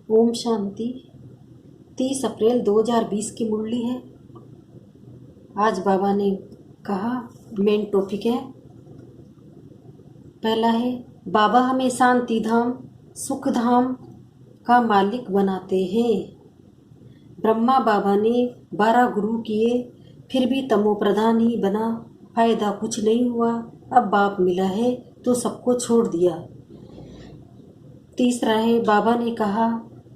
ओम शांति। 30 अप्रैल 2020 की मुरली है। आज बाबा ने कहा, मेन टॉपिक है, पहला है, बाबा हमें शांति धाम सुख धाम का मालिक बनाते हैं। ब्रह्मा बाबा ने 12 गुरु किए, फिर भी तमो प्रधान ही बना, फायदा कुछ नहीं हुआ। अब बाप मिला है तो सबको छोड़ दिया। तीसरा है, बाबा ने कहा,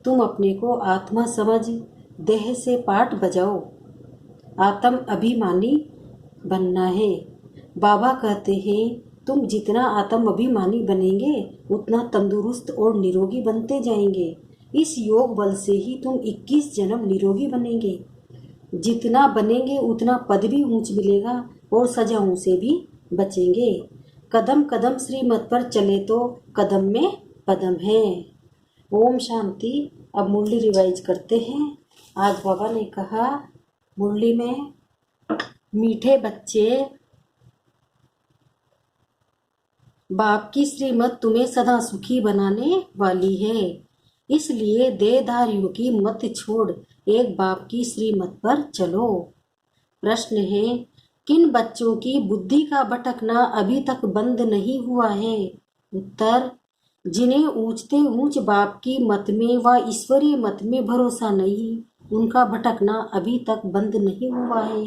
तुम अपने को आत्मा समझ देह से पाठ बजाओ, आत्म अभिमानी बनना है। बाबा कहते हैं, तुम जितना आत्म अभिमानी बनेंगे उतना तंदुरुस्त और निरोगी बनते जाएंगे। इस योग बल से ही तुम 21 जन्म निरोगी बनेंगे। जितना बनेंगे उतना पद भी ऊंच मिलेगा और सजाओं से भी बचेंगे। कदम कदम श्रीमत पर चले तो कदम में पदम है। ओम शांति। अब मुरली रिवाइज करते हैं। आज बाबा ने कहा मुरली में, मीठे बच्चे, बाप की श्रीमत तुम्हें सदा सुखी बनाने वाली है, इसलिए देहधारियों की मत छोड़ एक बाप की श्रीमत पर चलो। प्रश्न है, किन बच्चों की बुद्धि का भटकना अभी तक बंद नहीं हुआ है? उत्तर, जिन्हें ऊंचते ऊंच बाप की मत में व ईश्वरीय मत में भरोसा नहीं, उनका भटकना अभी तक बंद नहीं हुआ है।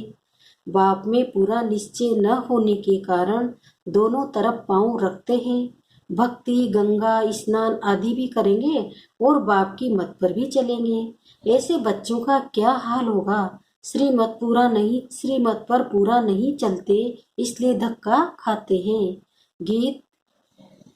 बाप में पूरा निश्चय न होने के कारण दोनों तरफ पांव रखते हैं। भक्ति, गंगा स्नान आदि भी करेंगे और बाप की मत पर भी चलेंगे। ऐसे बच्चों का क्या हाल होगा? श्रीमत पर पूरा नहीं चलते, इसलिए धक्का खाते हैं। गीत,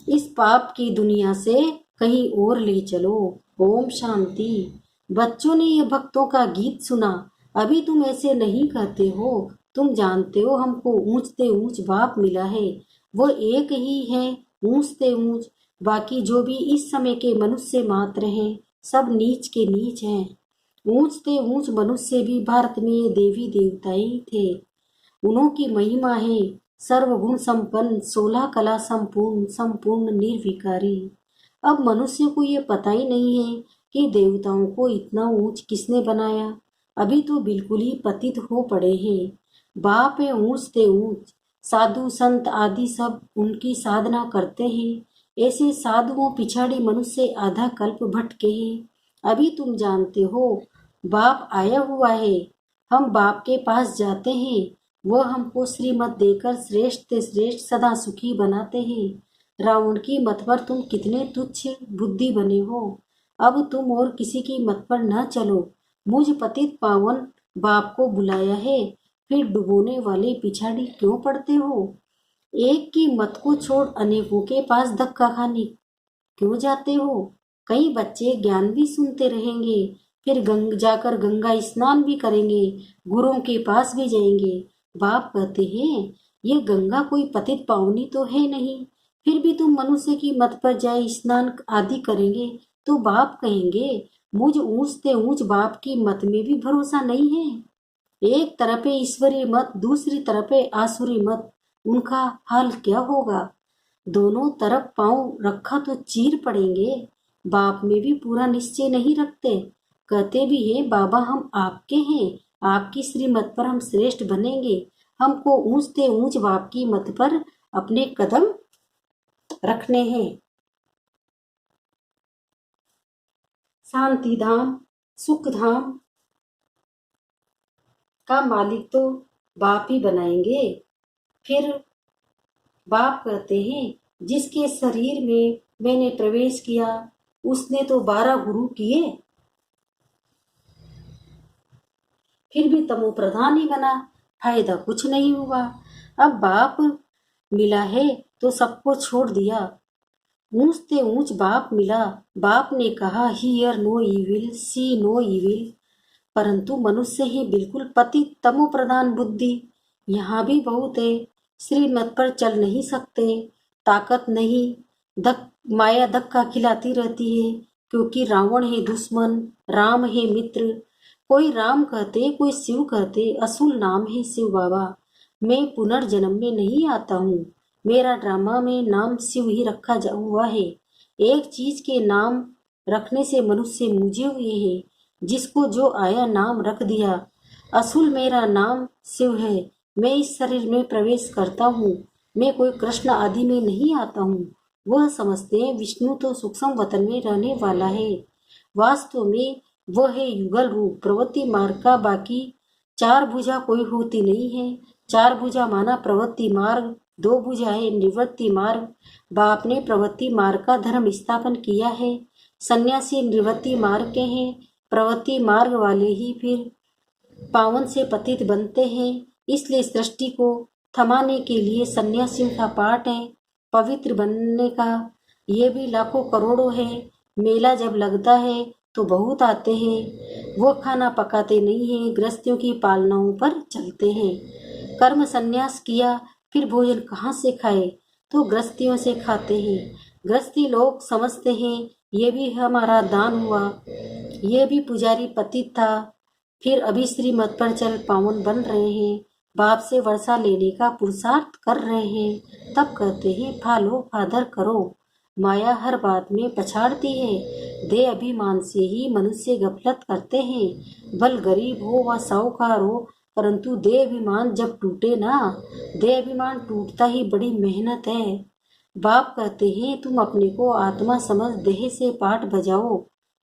इस पाप की दुनिया से कहीं और ले चलो। ओम शांति। बच्चों ने ये भक्तों का गीत सुना। अभी तुम ऐसे नहीं कहते हो। तुम जानते हो हमको ऊंचते ऊंच बाप मिला है, वो एक ही है ऊंचते ऊंच। बाकी जो भी इस समय के मनुष्य मात्र हैं, सब नीच के नीच हैं। ऊंचते ऊंच मनुष्य भी भारत में देवी देवता ही थे। उन्हों की महिमा है सर्वगुण संपन्न, 16 कला संपूर्ण, संपूर्ण निर्विकारी। अब मनुष्य को ये पता ही नहीं है कि देवताओं को इतना ऊंच किसने बनाया। अभी तो बिल्कुल ही पतित हो पड़े हैं। बाप है ऊंचते ऊंच। साधु संत आदि सब उनकी साधना करते हैं। ऐसे साधुओं पिछाड़ी मनुष्य आधा कल्प भटके हैं। अभी तुम जानते हो बाप आया हुआ है। हम बाप के पास जाते हैं, वह हमको श्रीमत देकर श्रेष्ठ से श्रेष्ठ सदा सुखी बनाते हैं। रावण की मत पर तुम कितने तुच्छ बुद्धि बने हो। अब तुम और किसी की मत पर न चलो। मुझ पतित पावन बाप को बुलाया है, फिर डुबोने वाले पिछाड़ी क्यों पड़ते हो? एक की मत को छोड़ अनेकों के पास धक्का खाने क्यों जाते हो? कई बच्चे ज्ञान भी सुनते रहेंगे, फिर जाकर गंगा स्नान भी करेंगे, गुरुओं के पास भी जाएंगे। बाप कहते हैं, ये गंगा कोई पतित पावनी तो है नहीं, फिर भी तुम मनुष्य की मत पर जाए स्नान आदि करेंगे तो बाप कहेंगे, मुझ ऊंचते ऊंच बाप की मत में भी भरोसा नहीं है। एक तरफ है ईश्वरीय मत, दूसरी तरफ है आसुरी मत, उनका हाल क्या होगा? दोनों तरफ पांव रखा तो चीर पड़ेंगे। बाप में भी पूरा निश्चय नहीं रखते। कहते भी हैं, बाबा हम आपके हैं, आपकी श्रीमत पर हम श्रेष्ठ बनेंगे। हमको ऊंचते ऊंच बाप की मत पर अपने कदम रखने हैं। शांति धाम सुख धाम का मालिक तो बाप ही बनाएंगे। फिर बाप कहते हैं, जिसके शरीर में मैंने प्रवेश किया उसने तो 12 गुरु किए, फिर भी तमो प्रधान ही बना, फायदा कुछ नहीं हुआ। अब बाप मिला है तो सबको छोड़ दिया। ऊंचते ऊंच बाप मिला। बाप ने कहा, hear no evil, see no evil. परंतु मनुष्य ही बिल्कुल पतित तमो प्रधान बुद्धि। यहाँ भी बहुत है। श्रीमत पर चल नहीं सकते, ताकत नहीं। माया धक्का खिलाती रहती है, क्योंकि रावण है दुश्मन, राम है मित्र। कोई राम कहते, कोई शिव कहते। असूल नाम है शिव बाबा। मैं पुनर्जन्म में नहीं आता हूँ। मेरा ड्रामा में नाम शिव ही रखा हुआ है। एक चीज के नाम रखने से मनुष्य मुझे हुए हैं। जिसको जो आया नाम रख दिया। असूल मेरा नाम शिव है। मैं इस शरीर में प्रवेश करता हूँ। मैं कोई कृष्ण आदि में नहीं आता हूँ। वह समझते हैं विष्णु तो सूक्ष्म वतन में रहने वाला है। वास्तव में वह है युगल रूप, प्रवृत्ति मार्ग का। बाकी चार भुजा कोई होती नहीं है। चार भुजा माना प्रवृत्ति मार्ग, दो भुजा है निवृत्ति मार्ग। बाप ने प्रवृत्ति मार्ग का धर्म स्थापन किया है। सन्यासी निवृत्ति मार्ग के हैं। प्रवृत्ति मार्ग वाले ही फिर पावन से पतित बनते हैं। इसलिए सृष्टि को थमाने के लिए सन्यासियों का पाठ है। पवित्र बनने का ये भी लाखों करोड़ों है। मेला जब लगता है तो बहुत आते हैं। वो खाना पकाते नहीं हैं, गृहस्थियों की पालनाओं पर चलते हैं। कर्म संन्यास किया फिर भोजन कहाँ से खाए, तो गृहस्थियों से खाते हैं। गृहस्थी लोग समझते हैं ये भी हमारा दान हुआ। ये भी पुजारी पतित था, फिर अभी श्रीमत पर चल पावन बन रहे हैं। बाप से वर्षा लेने का पुरुषार्थ कर रहे हैं। तब कहते हैं फालो फादर करो। माया हर बात में पछाड़ती है। दे अभिमान से ही मनुष्य गफलत करते हैं। भल गरीब हो व साहूकार हो, परंतु दे अभिमान जब टूटे ना, दे अभिमान टूटता ही बड़ी मेहनत है। बाप कहते हैं तुम अपने को आत्मा समझ देह से पाठ बजाओ।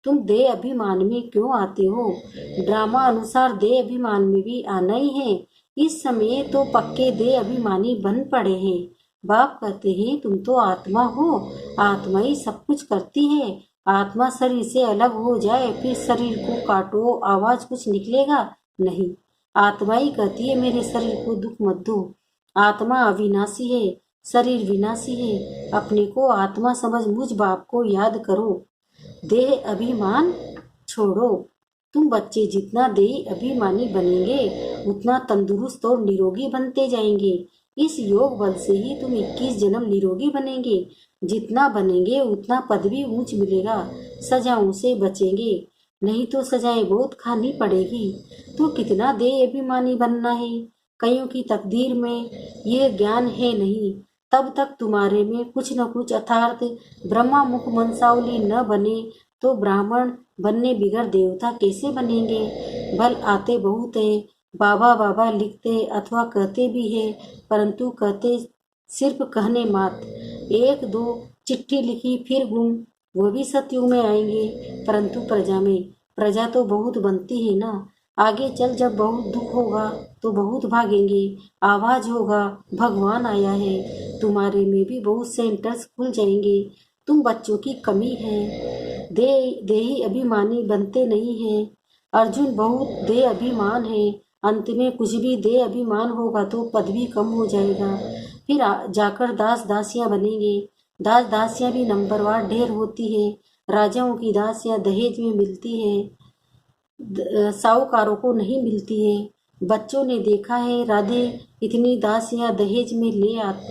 तुम देह अभिमान में क्यों आते हो? ड्रामा अनुसार देह अभिमान में भी आना ही है। इस समय तो पक्के देह अभिमानी बन पड़े हैं। बाप कहते हैं तुम तो आत्मा हो, आत्मा ही सब कुछ करती है। आत्मा शरीर से अलग हो जाए फिर शरीर को काटो, आवाज कुछ निकलेगा नहीं। आत्मा ही कहती है मेरे शरीर को दुख मत दो। आत्मा अविनाशी है, शरीर विनाशी है। अपने को आत्मा समझ मुझ बाप को याद करो। देह अभिमान छोड़ो। तुम बच्चे जितना देह अभिमानी बनेंगे उतना तंदुरुस्त और निरोगी बनते जाएंगे। इस योग बल से ही तुम 21 जन्म निरोगी बनेंगे। जितना बनेंगे उतना पद भी ऊंच मिलेगा। सजाओं से बचेंगे, नहीं तो सजाएं बहुत खानी पड़ेगी। तो कितना देह अभिमानी बनना है, कईयों की तकदीर में यह ज्ञान है नहीं। तब तक तुम्हारे में कुछ न कुछ अर्थात ब्रह्मा मुख मनसावली न बने तो ब्राह्मण बनने बिगर देवता कैसे बनेंगे? भल आते बहुत है, बाबा बाबा लिखते अथवा कहते भी है, परंतु कहते सिर्फ कहने मात्र। एक दो चिट्ठी लिखी फिर गुम, वो भी सतयुग में आएंगे, परंतु प्रजा में। प्रजा तो बहुत बनती है ना। आगे चल जब बहुत दुख होगा तो बहुत भागेंगे। आवाज होगा भगवान आया है। तुम्हारे में भी बहुत सेंटर्स खुल जाएंगे। तुम बच्चों की कमी है। देही अभिमानी बनते नहीं हैं। अर्जुन बहुत दे अभिमान है। अंत में कुछ भी दे अभिमान होगा तो पद भी कम हो जाएगा। फिर जाकर दास दासियां बनेंगे। दास दासियां भी नंबरवार ढेर होती है। राजाओं की दासियां दहेज में मिलती है, साहूकारों को नहीं मिलती है। बच्चों ने देखा है राधे इतनी दासियां दहेज में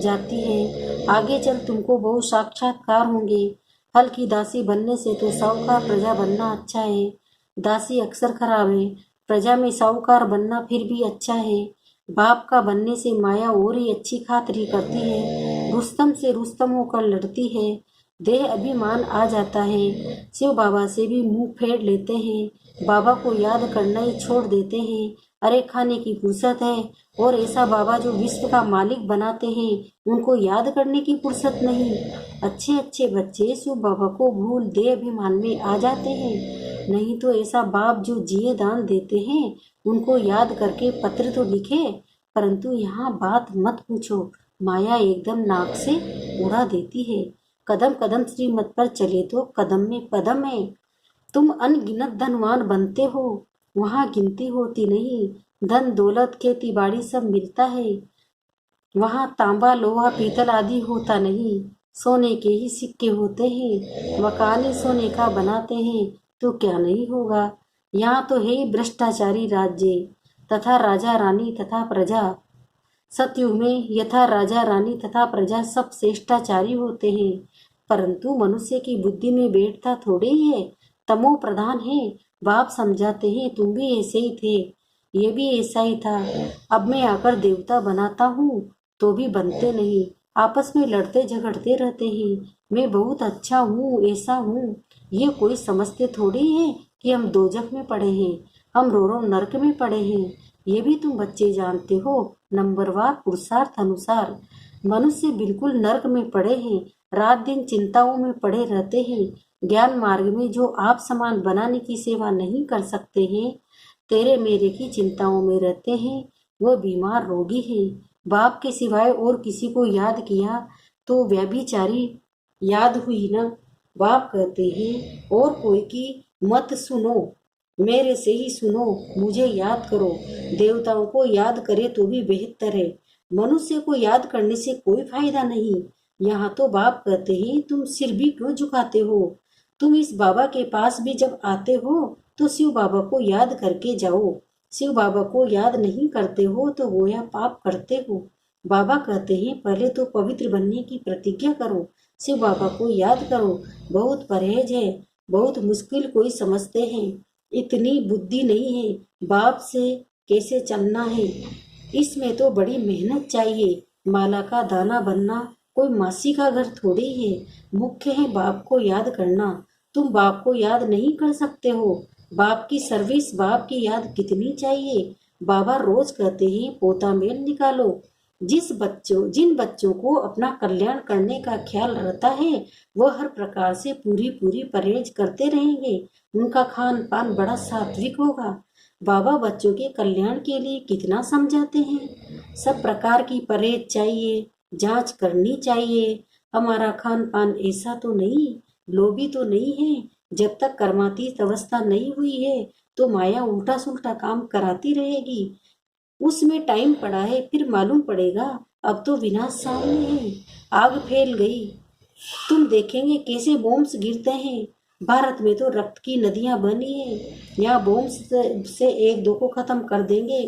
जाती है। आगे चल तुमको बहुत साक्षात्कार होंगे। फल की दासी बनने से तो साहूकार प्रजा बनना अच्छा है। दासी अक्सर खराब है, प्रजा में साहूकार बनना फिर भी अच्छा है। बाप का बनने से माया और ही अच्छी खातिरी करती है। रुस्तम से रुस्तम होकर लड़ती है। देह अभिमान आ जाता है। शिव बाबा से भी मुंह फेर लेते हैं। बाबा को याद करना ही छोड़ देते हैं। अरे खाने की फुर्सत है, और ऐसा बाबा जो विश्व का मालिक बनाते हैं उनको याद करने की फुर्सत नहीं। अच्छे अच्छे बच्चे शिव बाबा को भूल देह अभिमान में आ जाते हैं। नहीं तो ऐसा बाप जो जिए दान देते हैं उनको याद करके पत्र तो लिखे, परंतु यहाँ बात मत पूछो। माया एकदम नाक से उड़ा देती है। कदम कदम श्रीमत पर चले तो कदम में पदम है। तुम अनगिनत धनवान बनते हो, वहाँ गिनती होती नहीं। धन दौलत खेती बाड़ी सब मिलता है, वहाँ तांबा लोहा पीतल आदि होता नहीं। सोने के ही सिक्के होते हैं। मकान ही सोने का बनाते हैं तो क्या नहीं होगा। यहाँ तो है ही भ्रष्टाचारी राज्य तथा राजा रानी तथा प्रजा। सतयुग में यथा राजा रानी तथा प्रजा सब श्रेष्ठाचारी होते हैं, परंतु मनुष्य की बुद्धि में बैठता थोड़े ही है, तमो प्रधान है। बाप समझाते हैं तुम भी ऐसे ही थे, ये भी ऐसा ही था। अब मैं आकर देवता बनाता हूँ तो भी बनते नहीं। आपस में लड़ते झगड़ते रहते हैं। मैं बहुत अच्छा हूँ, ऐसा हूँ, ये कोई समझते थोड़ी है कि हम दोजख में पड़े हैं, हम रो रो नरक में पड़े हैं। ये भी तुम बच्चे जानते हो। नंबरवार पुरुषार्थ अनुसार मनुष्य बिल्कुल नरक में पड़े हैं, रात दिन चिंताओं में पड़े रहते हैं। ज्ञान मार्ग में जो आप समान बनाने की सेवा नहीं कर सकते हैं, तेरे मेरे की चिंताओं में रहते हैं, वो बीमार रोगी है। बाप के सिवाय और किसी को याद किया तो व्यभिचारी याद हुई ना। बाप कहते हैं और कोई की मत सुनो, मेरे से ही सुनो, मुझे याद करो। देवताओं को याद करे तो भी बेहतर है, मनुष्य को याद करने से कोई फायदा नहीं। यहाँ तो बाप कहते हैं तुम सिर भी क्यों झुकाते हो। तुम इस बाबा के पास भी जब आते हो तो शिव बाबा को याद करके जाओ। शिव बाबा को याद नहीं करते हो तो गोया पाप करते हो। बाबा कहते हैं पहले तो पवित्र बनने की प्रतिज्ञा करो, शिव बाबा को याद करो। बहुत परहेज है, बहुत मुश्किल कोई समझते हैं, इतनी बुद्धि नहीं है। बाप से कैसे चलना है, इसमें तो बड़ी मेहनत चाहिए। माला का दाना बनना कोई मासी का घर थोड़ी है। मुख्य है बाप को याद करना। तुम बाप को याद नहीं कर सकते हो। बाप की सर्विस, बाप की याद कितनी चाहिए। बाबा रोज कहते हैं पोता मेल निकालो। जिन बच्चों को अपना कल्याण करने का ख्याल रहता है वह हर प्रकार से पूरी पूरी परहेज करते रहेंगे। उनका खान पान बड़ा सात्विक होगा। बाबा बच्चों के कल्याण के लिए कितना समझाते हैं। सब प्रकार की परहेज चाहिए, जांच करनी चाहिए। हमारा खान पान ऐसा तो नहीं, लोभी तो नहीं है। जब तक कर्मातीत अवस्था नहीं हुई है तो माया उल्टा सुल्टा काम कराती रहेगी। उसमें टाइम पड़ा है, फिर मालूम पड़ेगा। अब तो विनाश सामने है, आग फैल गई। तुम देखेंगे कैसे बॉम्ब्स गिरते हैं। भारत में तो रक्त की नदियां बनी है। यहाँ बॉम्ब्स से एक दो को खत्म कर देंगे,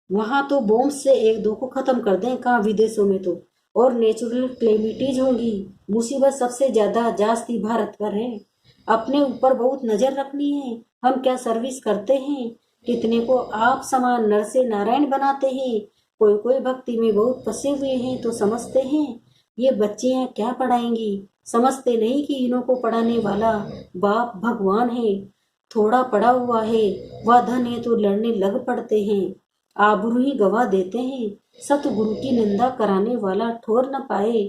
वहां तो बॉम्ब्स से एक दो को खत्म कर दें, कहाँ विदेशों में तो। और नेचुरल क्लेमिटीज होगी। मुसीबत सबसे ज्यादा जास्ती भारत पर है। अपने ऊपर बहुत नजर रखनी है। हम क्या सर्विस करते हैं, कितने को आप समान नर से नारायण बनाते हैं। कोई कोई भक्ति में बहुत फंसे हुए हैं तो समझते हैं ये बच्चियां क्या पढ़ाएंगी। समझते नहीं कि इन्हों को पढ़ाने वाला बाप भगवान है। थोड़ा पढ़ा हुआ है वह धन है तो लड़ने लग पड़ते हैं, आबरू ही गवा देते हैं। सतगुरु की निंदा कराने वाला ठोर न पाए,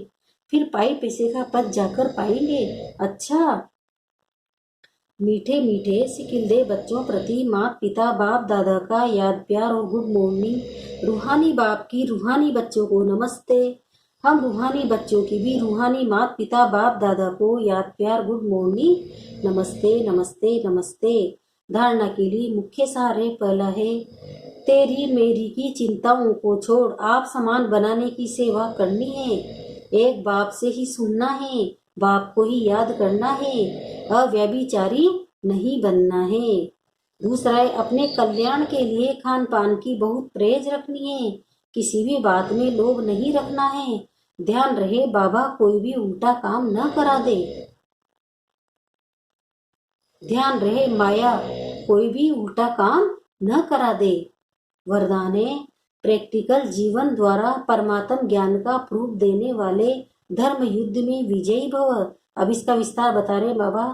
फिर पाई पैसे का पद जाकर पाएंगे। अच्छा, मीठे मीठे सिकिल दे बच्चों प्रति माता पिता बाप दादा का याद प्यार और गुड मॉर्निंग। रूहानी बाप की रूहानी बच्चों को नमस्ते। हम रूहानी बच्चों की भी रूहानी माता पिता बाप दादा को याद प्यार गुड मॉर्निंग, नमस्ते नमस्ते नमस्ते। धारणा के लिए मुख्य सारे पहला है तेरी मेरी की चिंताओं को छोड़ आप समान बनाने की सेवा करनी है। एक बाप से ही सुनना है, बाप को ही याद करना है, अव्यभिचारी नहीं बनना है। दूसरा है अपने कल्याण के लिए खान पान की बहुत परहेज रखनी है। किसी भी बात में लोभ नहीं रखना है। ध्यान रहे बाबा कोई भी उल्टा काम न करा दे। ध्यान रहे माया कोई भी उल्टा काम न करा दे। वरदान है प्रैक्टिकल जीवन द्वारा परमात्म ज्ञान का प्रूफ देने वाले धर्म युद्ध में विजयी भव। अब इसका विस्तार बता रहे बाबा।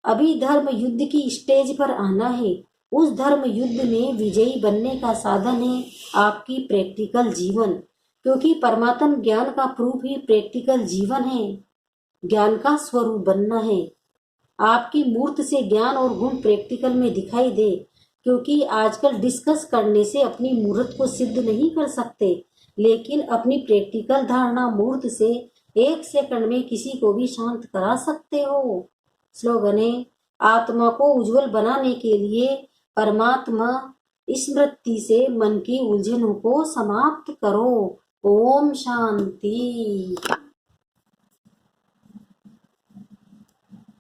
अभी धर्म युद्ध की स्टेज पर आना है। उस धर्म युद्ध में विजयी बनने का साधन है आपकी प्रैक्टिकल जीवन, क्योंकि परमात्म ज्ञान का प्रूफ ही प्रैक्टिकल जीवन है। ज्ञान का स्वरूप बनना है। आपकी मूर्त से ज्ञान और गुण प्रैक्टिकल में दिखाई दे, क्योंकि आजकल डिस्कस करने से अपनी मूर्त को सिद्ध नहीं कर सकते, लेकिन अपनी प्रैक्टिकल धारणा मूर्त से 1 सेकंड में किसी को भी शांत करा सकते हो। स्लोगन है आत्मा को उज्जवल बनाने के लिए परमात्मा स्मृति से मन की उलझनों को समाप्त करो। ओम शांति।